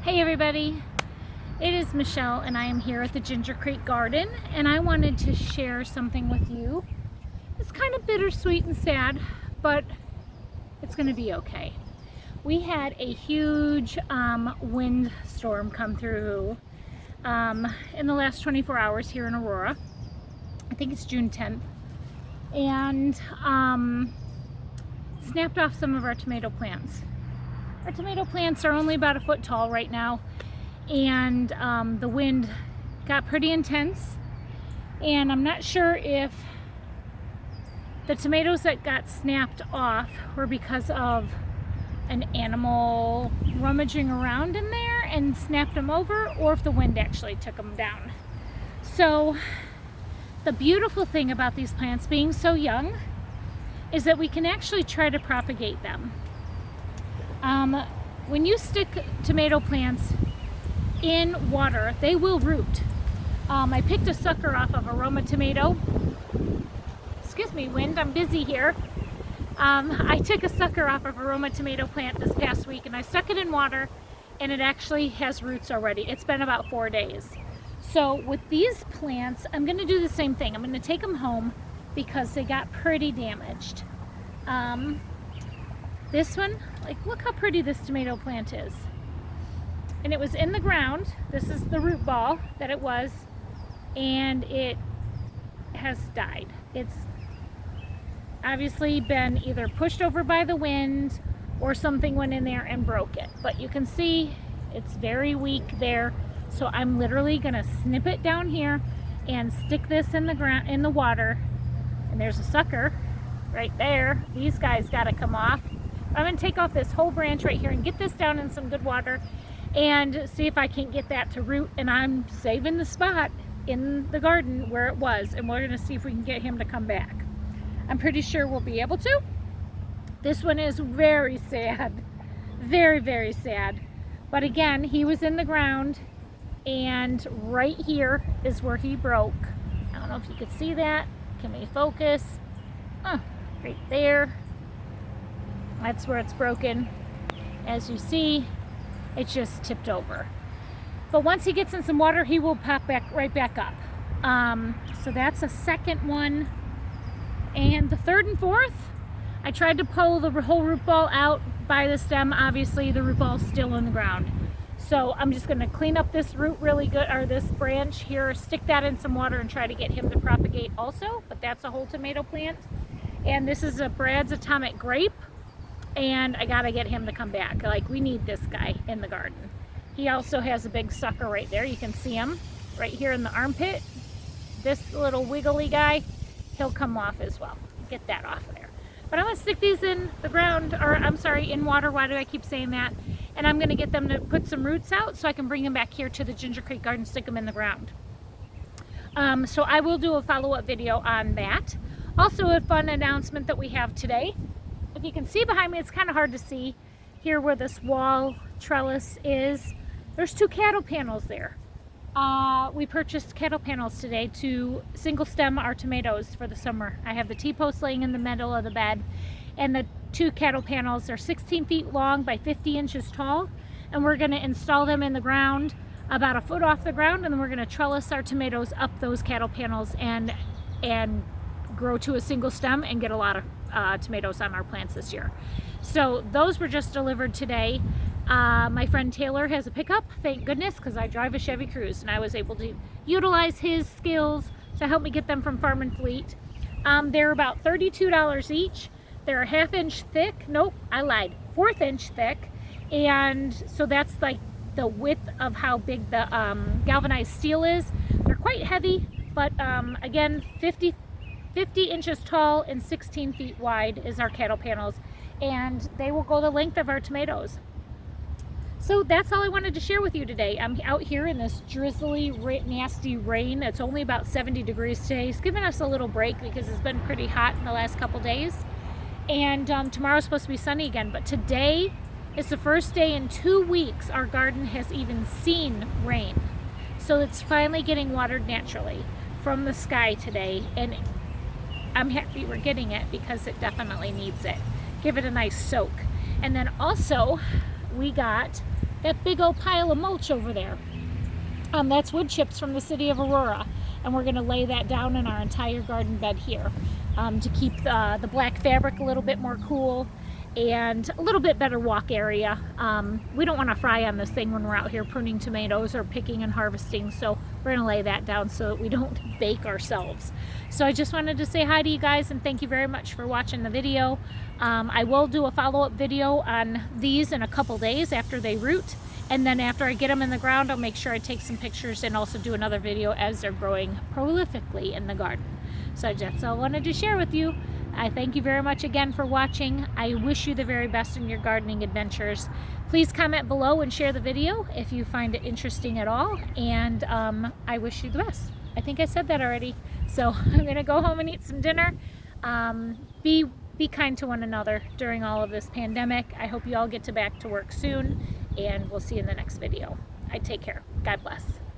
Hey everybody, it is Michelle and I am here at the Ginger Creek Garden and I wanted to share something with you. It's kind of bittersweet and sad, but it's going to be okay. We had a huge wind storm come through in the last 24 hours here in Aurora. I think it's June 10th, and snapped off some of our tomato plants. Our tomato plants are only about a foot tall right now, and the wind got pretty intense, and I'm not sure if the tomatoes that got snapped off were because of an animal rummaging around in there and snapped them over, or if the wind actually took them down. So the beautiful thing about these plants being so young is that we can actually try to propagate them. When you stick tomato plants in water, they will root. I picked a sucker off of Aroma Tomato. Excuse me, wind, I'm busy here. I took a sucker off of Aroma Tomato plant this past week and I stuck it in water, and it actually has roots already. It's been about 4 days. So with these plants, I'm going to do the same thing. I'm going to take them home because they got pretty damaged. This one, look how pretty this tomato plant is. And it was in the ground. This is the root ball that it was, and it has died. It's obviously been either pushed over by the wind or something went in there and broke it. But you can see it's very weak there. So I'm literally gonna snip it down here and stick this in the ground, in the water. And there's a sucker right there. These guys gotta come off. I'm going to take off this whole branch right here and get this down in some good water and see if I can get that to root. And I'm saving the spot in the garden where it was, and we're going to see if we can get him to come back. I'm pretty sure we'll be able to. This one is very sad. Very, very sad. But again, he was in the ground, and right here is where he broke. I don't know if you could see that. Can we focus? Right there. That's where it's broken. As you see, it just tipped over. But once he gets in some water, he will pop right back up. So that's a second one. And the third and fourth, I tried to pull the whole root ball out by the stem. Obviously, the root ball is still in the ground. So I'm just going to clean up this root really good, or this branch here, stick that in some water and try to get him to propagate also. But that's a whole tomato plant. And this is a Brad's Atomic Grape. And I gotta get him to come back. We need this guy in the garden. He also has a big sucker right there. You can see him right here in the armpit. This little wiggly guy, he'll come off as well. Get that off of there. But I'm gonna stick these in the ground, or I'm sorry, in water. Why do I keep saying that? And I'm gonna get them to put some roots out so I can bring them back here to the Ginger Creek Garden, stick them in the ground. So I will do a follow-up video on that. Also, a fun announcement that we have today. If you can see behind me, it's kind of hard to see here where this wall trellis is. There's 2 cattle panels there. We purchased cattle panels today to single stem our tomatoes for the summer. I have the T-post laying in the middle of the bed, and the 2 cattle panels are 16 feet long by 50 inches tall, and we're going to install them in the ground about a foot off the ground, and then we're going to trellis our tomatoes up those cattle panels and grow to a single stem and get a lot of tomatoes on our plants this year. So those were just delivered today. My friend Taylor has a pickup, thank goodness, because I drive a Chevy Cruze, and I was able to utilize his skills to help me get them from Farm and Fleet. They're about $32 each. They're a 1/2 inch thick. Nope, I lied. 1/4 inch thick. And so that's like the width of how big the galvanized steel is. They're quite heavy, but again, 50 inches tall and 16 feet wide is our cattle panels, and they will go the length of our tomatoes. So that's all I wanted to share with you today. I'm out here in this drizzly, nasty rain. It's only about 70 degrees today. It's given us a little break because it's been pretty hot in the last couple days. And tomorrow's supposed to be sunny again, but today is the first day in 2 weeks our garden has even seen rain. So it's finally getting watered naturally from the sky today, and I'm happy we're getting it because it definitely needs it. Give it a nice soak. And then also we got that big old pile of mulch over there. That's wood chips from the city of Aurora, and we're going to lay that down in our entire garden bed here to keep the black fabric a little bit more cool and a little bit better walk area. We don't want to fry on this thing when we're out here pruning tomatoes or picking and harvesting, so we're going to lay that down so that we don't bake ourselves. So I just wanted to say hi to you guys and thank you very much for watching the video. I will do a follow-up video on these in a couple days after they root. And then after I get them in the ground, I'll make sure I take some pictures and also do another video as they're growing prolifically in the garden. So that's all I wanted to share with you. I thank you very much again for watching. I wish you the very best in your gardening adventures. Please comment below and share the video if you find it interesting at all. And I wish you the best. I think I said that already. So I'm gonna go home and eat some dinner. Be kind to one another during all of this pandemic. I hope you all get back to work soon, and we'll see you in the next video. Take care. God bless.